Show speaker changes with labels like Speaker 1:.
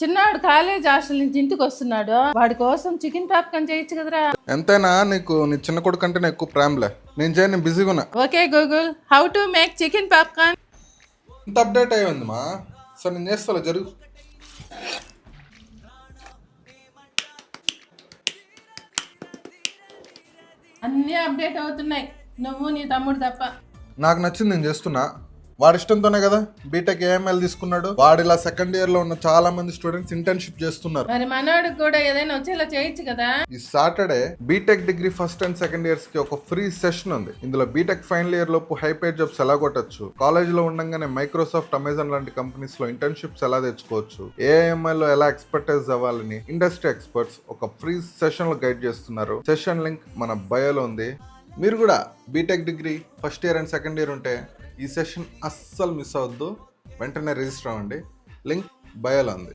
Speaker 1: చిన్నాడు college hostel నుంచి ఇంటికి వస్తున్నాడు, వాడి కోసం చికెన్ పాప్కార్న్ చేయొచ్చు కదరా.
Speaker 2: ఎంతైనా నీకు నీ చిన్న కొడుకు కంటే ఎక్కువ ప్రేమలే. నేను చేయను, బిజీగా ఉన్నా.
Speaker 1: Okay Google, how to make chicken popcorn.
Speaker 2: ఇంత అప్డేట్ అయ్యి ఉంది మా. సరే నేను చేస్తా, జరుగు.
Speaker 1: అన్నీ అప్డేట్ అవుతున్నాయి, నువ్వు నీ తమ్ముడు తప్ప.
Speaker 2: నాకు నచ్చింది నేను చేస్తున్నా. వాడి ఇష్టంతోనే కదా బీటెక్ ఏఎంఎల్ తీసుకున్నాడు. వాడు ఇలా సెకండ్ ఇయర్ లో ఉన్న చాలా మంది స్టూడెంట్స్ ఇంటర్న్షిప్ చేస్తున్నారు.
Speaker 1: మరి మనోడికి కూడా ఏదైనా వచ్చేలా చేయొచ్చు కదా.
Speaker 2: ఈ Saturday BTech degree first and second years కి ఒక ఫ్రీ సెషన్ ఉంది. ఇందులో బీటెక్ ఫైనల్ ఇయర్ లోపు హై పేడ్ జాబ్స్ ఎలా కొట్టచ్చు, కాలేజ్ లో ఉండగానే మైక్రోసాఫ్ట్, అమెజాన్ లాంటి కంపెనీస్ లో ఇంటర్న్షిప్స్ ఎలా తెచ్చుకోవచ్చు, ఏఎంఎల్ లో ఎలా ఎక్స్పర్టైజ్ అవ్వాలని ఇండస్ట్రీ ఎక్స్పర్ట్స్ ఒక ఫ్రీ సెషన్ లో గైడ్ చేస్తున్నారు. సెషన్ లింక్ మన బయోలో ఉంది. మీరు కూడా BTech degree first year and second year ఉంటే ఈ సెషన్ అస్సలు మిస్ అవ్వద్దు. వెంటనే రిజిస్టర్ అవ్వండి. లింక్ బయోలో ఉంది.